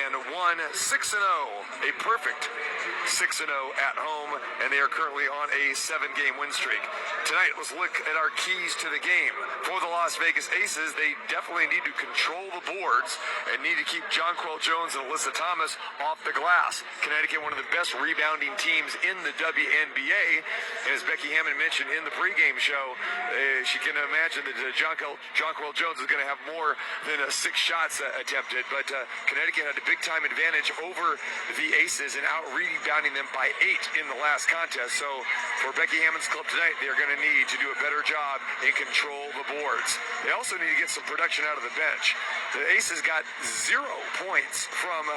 and won 6-0, a perfect 6-0 at home, and they are currently on a 7-game win streak. Tonight, let's look at our keys to the game. For the Las Vegas Aces, they definitely need to control the boards and need to keep Jonquel Jones and Alyssa Thomas off the glass. Connecticut, one of the best rebounding teams in the Wnba, and as Becky Hammond mentioned in the pregame show, she can imagine that Jonquel Jones is going to have more than 6 shots attempted, but Connecticut had a big-time advantage over the Aces and out-rebounding them by 8 in the last contest. So for Becky Hammond's club tonight, they're going to need to do a better job and control the boards. They also need to get some production out of the bench. The Aces got 0 points from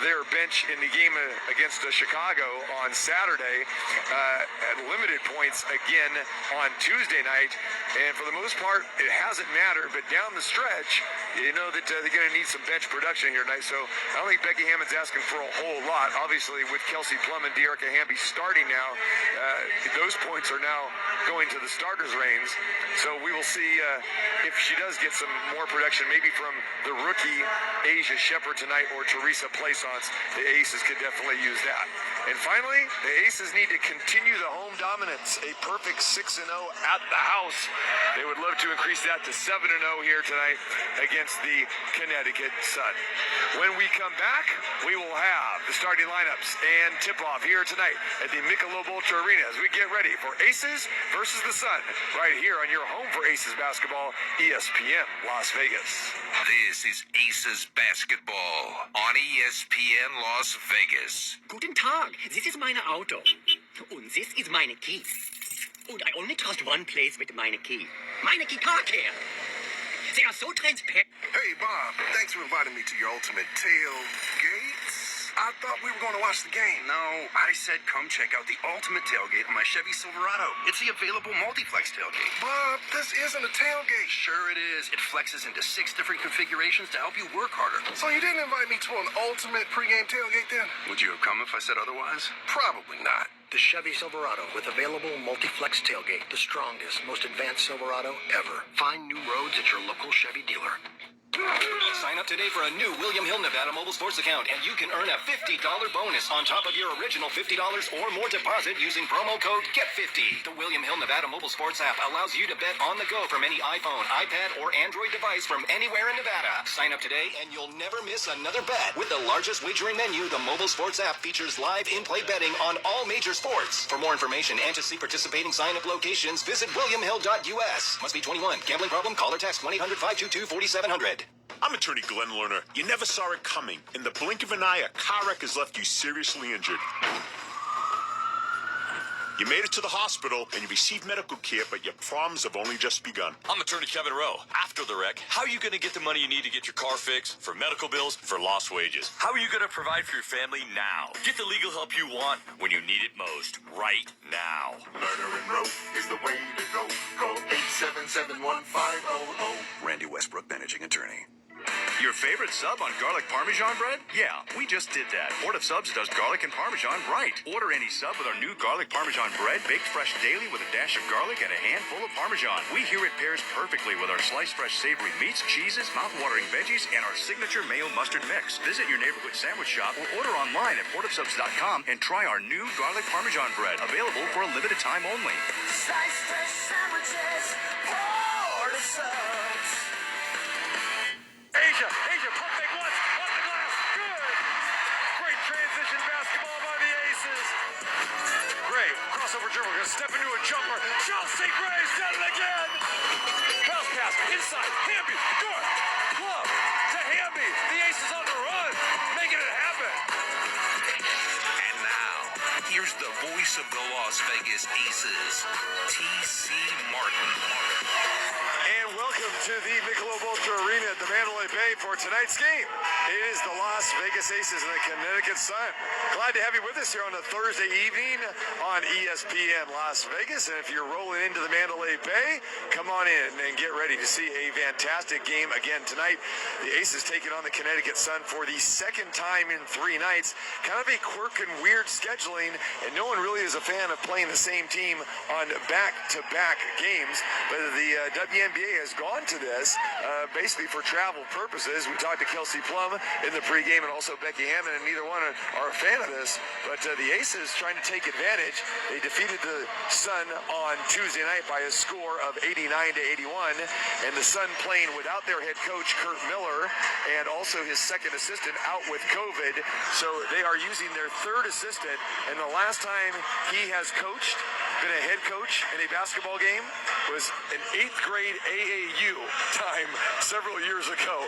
their bench in the game against Chicago on Saturday, at limited points again on Tuesday night, and for the most part, it hasn't mattered, but down the stretch, you know that they're going to need some bench production here tonight, so I don't think Becky Hammond's asking for a whole lot. Obviously, with Kelsey Plum and Dearica Hamby starting now, those points are now going to the starters' reins, so we will see if she does get some more production, maybe from the rookie Asia Shepherd tonight or Teresa Plaisance. The Aces could definitely use that. And finally, the Aces need to continue the home dominance, a perfect 6-0 at the house. They would love to increase that to 7-0 here tonight against the Connecticut Sun. When we come back, we will have the starting lineups and tip-off here tonight at the Michelob Ultra Arena as we get ready for Aces versus the Sun, right here on your home for Aces basketball, ESPN Las Vegas. This is Aces basketball on ESPN Las Vegas. Guten Tag, this is meine Auto. Und this is meine key. And I only trust one place with meine key. Meine key car care. They are so transparent. Hey, Bob, thanks for inviting me to your ultimate tailgate. I thought we were going to watch the game. No, I said come check out the ultimate tailgate on my Chevy Silverado. It's the available multi-flex tailgate. Bob, this isn't a tailgate. Sure it is. It flexes into 6 different configurations to help you work harder. So you didn't invite me to an ultimate pregame tailgate then? Would you have come if I said otherwise? Probably not. The Chevy Silverado with available multi-flex tailgate. The strongest, most advanced Silverado ever. Find new roads at your local Chevy dealer. Sign up today for a new William Hill Nevada mobile sports account, and you can earn a $50 bonus on top of your original $50 or more deposit using promo code GET50. The William Hill Nevada mobile sports app allows you to bet on the go from any iPhone, iPad, or Android device from anywhere in Nevada. Sign up today, and you'll never miss another bet. With the largest wagering menu, the mobile sports app features live in-play betting on all major sports. For more information and to see participating sign-up locations, visit williamhill.us. Must be 21. Gambling problem? Call or text 1-800-522-4700. I'm attorney Glenn Lerner. You never saw it coming. In the blink of an eye, a car wreck has left you seriously injured. You made it to the hospital and you received medical care, but your problems have only just begun. I'm attorney Kevin Rowe. After the wreck, how are you going to get the money you need to get your car fixed, for medical bills, for lost wages? How are you going to provide for your family now? Get the legal help you want when you need it most, right now. Lerner and Rowe is the way to go. Call 877-1500. Randy Westbrook, managing attorney. Your favorite sub on garlic Parmesan bread? Yeah, we just did that. Port of Subs does garlic and Parmesan right. Order any sub with our new garlic Parmesan bread, baked fresh daily with a dash of garlic and a handful of Parmesan. We hear it pairs perfectly with our sliced fresh savory meats, cheeses, mouth-watering veggies, and our signature mayo mustard mix. Visit your neighborhood sandwich shop or order online at portofsubs.com and try our new garlic Parmesan bread, available for a limited time only. Sliced fresh sandwiches, Port of Subs. Asia, pump fake once, off the glass, good! Great transition basketball by the Aces. Gray, crossover dribble, gonna step into a jumper. Chelsea Gray's done it again! Bounce pass, inside, Hamby, good! Glove to Hamby, the Aces on the run, making it happen. And now, here's the voice of the Las Vegas Aces, T.C. Martin. And welcome to the Michelob Ultra Arena at the Mandalay Bay for tonight's game. It is the Las Vegas Aces and the Connecticut Sun. Glad to have you with us here on a Thursday evening on ESPN Las Vegas. And if you're rolling into the Mandalay Bay, come on in and get ready to see a fantastic game again tonight. The Aces taking on the Connecticut Sun for the second time in 3 nights. Kind of a quirk and weird scheduling, and no one really is a fan of playing the same team on back-to-back games. But the WNBA has gone gone to this basically for travel purposes. We talked to Kelsey Plum in the pregame and also Becky Hammond, and neither one are a fan of this. But the Aces trying to take advantage. They defeated the Sun on Tuesday night by a score of 89-81, and the Sun playing without their head coach Kurt Miller and also his second assistant out with COVID. So they are using their third assistant, and the last time he has coached, been a head coach in a basketball game, was an 8th grade AAU time several years ago.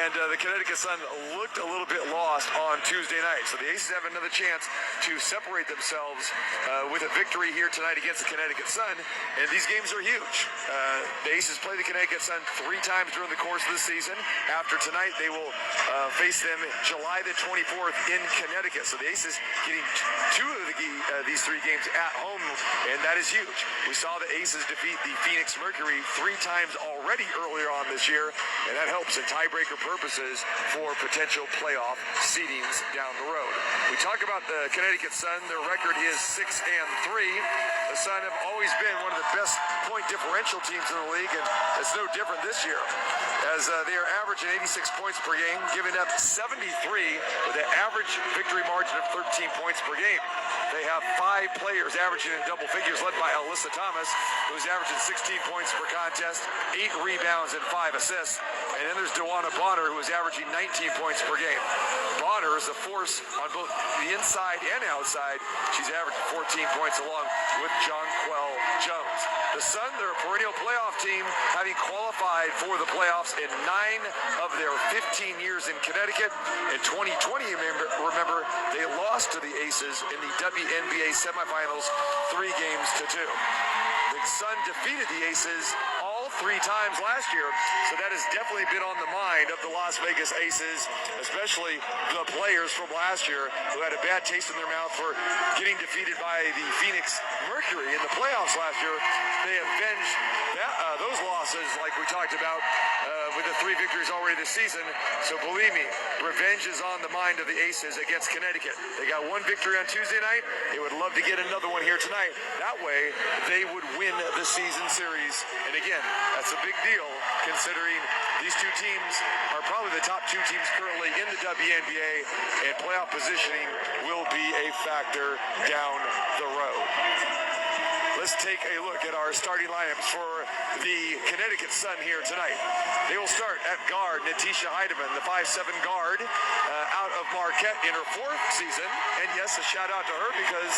And the Connecticut Sun looked a little bit lost on Tuesday night. So the Aces have another chance to separate themselves with a victory here tonight against the Connecticut Sun. And these games are huge. The Aces play the Connecticut Sun 3 times during the course of the season. After tonight, they will face them July the 24th in Connecticut. So the Aces getting 2 of these 3 games at home, and that is huge. We saw the Aces defeat the Phoenix Mercury 3 times already earlier on this year, and that helps in tiebreaker purposes for potential playoff seedings down the road. We talk about the Connecticut Sun. Their record is 6-3. The Sun have always been one of the best point differential teams in the league, and it's no different this year, as they are averaging 86 points per game, giving up 73 with an average victory margin of 13 points per game. They have 5 players averaging in double figures, led by Alyssa Thomas, who's averaging 16 points per contest, 8 rebounds, and 5 assists. And then there's Wnba, who is averaging 19 points per game. Bonner is a force on both the inside and outside. She's averaging 14 points along with Jonquel Jones. The Sun, they're a perennial playoff team, having qualified for the playoffs in 9 of their 15 years in Connecticut. In 2020, remember, they lost to the Aces in the Wnba semifinals 3-2. The Sun defeated the Aces all 3 times last year, so that has definitely been on the mind of the Las Vegas Aces, especially the players from last year who had a bad taste in their mouth for getting defeated by the Phoenix Mercury in the playoffs last year. They avenged those losses, like we talked about, with the 3 victories already this season. So believe me, revenge is on the mind of the Aces against Connecticut. They got 1 victory on Tuesday night. They would love to get another one here tonight. That way, they would win the season series. And again, that's a big deal considering these 2 teams are probably the top 2 teams currently in the WNBA, and playoff positioning will be a factor down the road. Let's take a look at our starting lineups for the Connecticut Sun here tonight. They will start at guard, Natisha Heidemann, the 5'7" guard, out of Marquette in her 4th season. And yes, a shout out to her because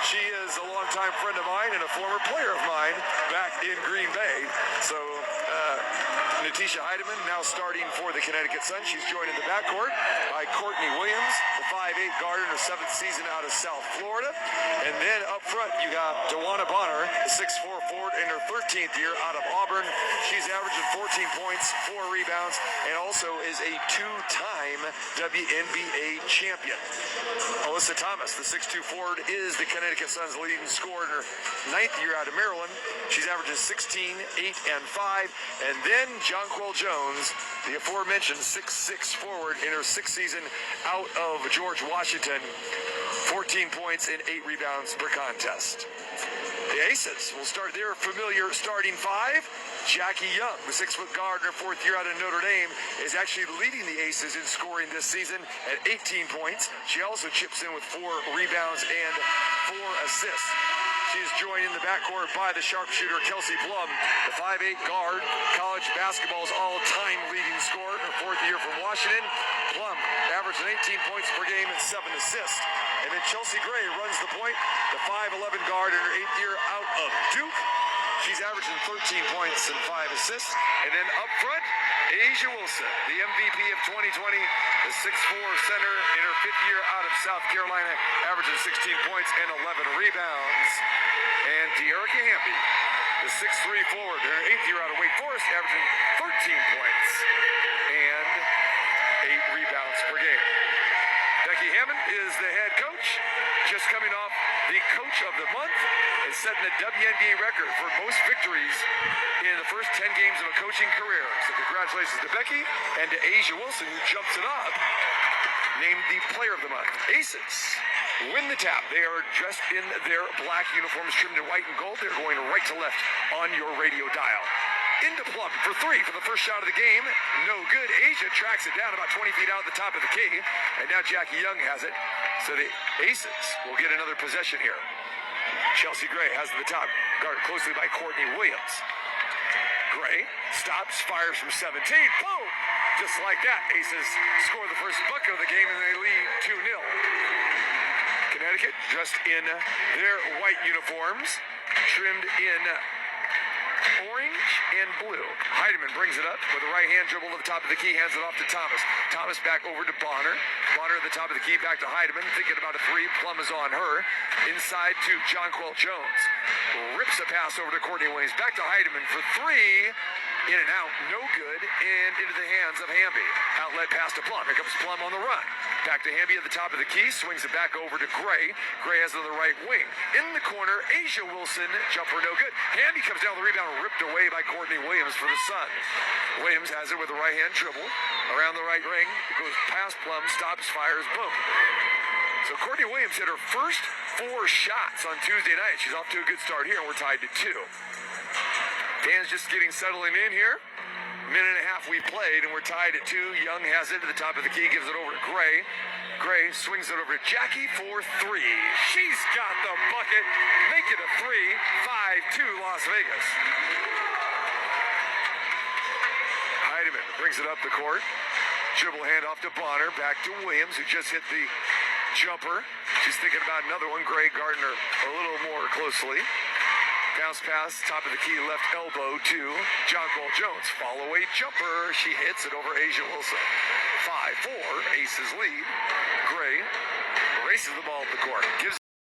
she is a longtime friend of mine and a former player of mine back in Green Bay. So Natisha Heidemann now starting for the Connecticut Sun. She's joined in the backcourt by Courtney Williams, the 5'8" guard in her 7th season out of South Florida. And then up front, you got Wnba, the 6'4" forward in her 13th year out of Auburn. She's averaging 14 points, 4 rebounds, and also is a 2-time WNBA champion. Alyssa Thomas, the 6'2" forward, is the Connecticut Sun's leading scorer in her 9th year out of Maryland. She's averaging 16, 8, and 5. And then Jonquel Jones, the aforementioned 6'6" forward in her 6th season out of George Washington. 14 points and 8 rebounds per contest. The Aces will start their familiar starting 5. Jackie Young, the 6-foot guard in her 4th year out of Notre Dame, is actually leading the Aces in scoring this season at 18 points. She also chips in with 4 rebounds and 4 assists. She is joined in the backcourt by the sharpshooter Kelsey Plum, the 5'8" guard, college basketball's all-time leading scorer in her 4th year from Washington. Plum averaging 18 points per game and 7 assists. And then Chelsea Gray runs the point, the 5'11" guard in her 8th year out of Duke. She's averaging 13 points and 5 assists. And then up front, A'ja Wilson, the MVP of 2020, the 6'4" center in her 5th year out of South Carolina, averaging 16 points and 11 rebounds. And De'Erica Hamby, the 6'3" forward in her 8th year out of Wake Forest, averaging 13 points and 8 rebounds per game. Becky Hammond is the head coach, just coming off the Coach of the Month and setting the WNBA record for most victories in the first 10 games of a coaching career. So congratulations to Becky and to A'ja Wilson, who jumps it up, named the Player of the Month. Aces win the tap. They are dressed in their black uniforms trimmed in white and gold. They're going right to left on your radio dial. Into Plum for three for the first shot of the game. No good. Asia tracks it down about 20 feet out at the top of the key. And now Jackie Young has it. So the Aces will get another possession here. Chelsea Gray has it at the top, guarded closely by Courtney Williams. Gray stops, fires from 17. Boom! Just like that, Aces score the first bucket of the game and they lead 2-0. Connecticut dressed in their white uniforms, trimmed in orange and blue. Heidemann brings it up with a right-hand dribble to the top of the key, hands it off to Thomas. Thomas back over to Bonner. Bonner at the top of the key, back to Heidemann, thinking about a three. Plum is on her. Inside to Jonquel Jones. Rips a pass over to Courtney Williams. Back to Heidemann for three. In and out, no good, and into the hands of Hamby. Outlet pass to Plum. Here comes Plum on the run. Back to Hamby at the top of the key, swings it back over to Gray. Gray has it on the right wing. In the corner, Asia Wilson, jumper no good. Hamby comes down the rebound, ripped away by Courtney Williams for the Suns. Williams has it with a right-hand dribble. Around the right ring, it goes past Plum, stops, fires, boom. So Courtney Williams hit her first 4 shots on Tuesday night. She's off to a good start here, and we're tied to 2. Dan's just getting settling in here. Minute and a half we played, and we're tied at 2. Young has it at the top of the key, gives it over to Gray. Gray swings it over to Jackie for 3. She's got the bucket. Make it a 3. 5-2 Las Vegas. Heidemann brings it up the court. Dribble handoff to Bonner. Back to Williams, who just hit the jumper. She's thinking about another one. Gray Gardner a little more closely. Bounce pass, top of the key, left elbow to Jonquel Jones. Follow away jumper. She hits it over Asia Wilson. 5-4, Aces lead. Gray races the ball at the court. Gives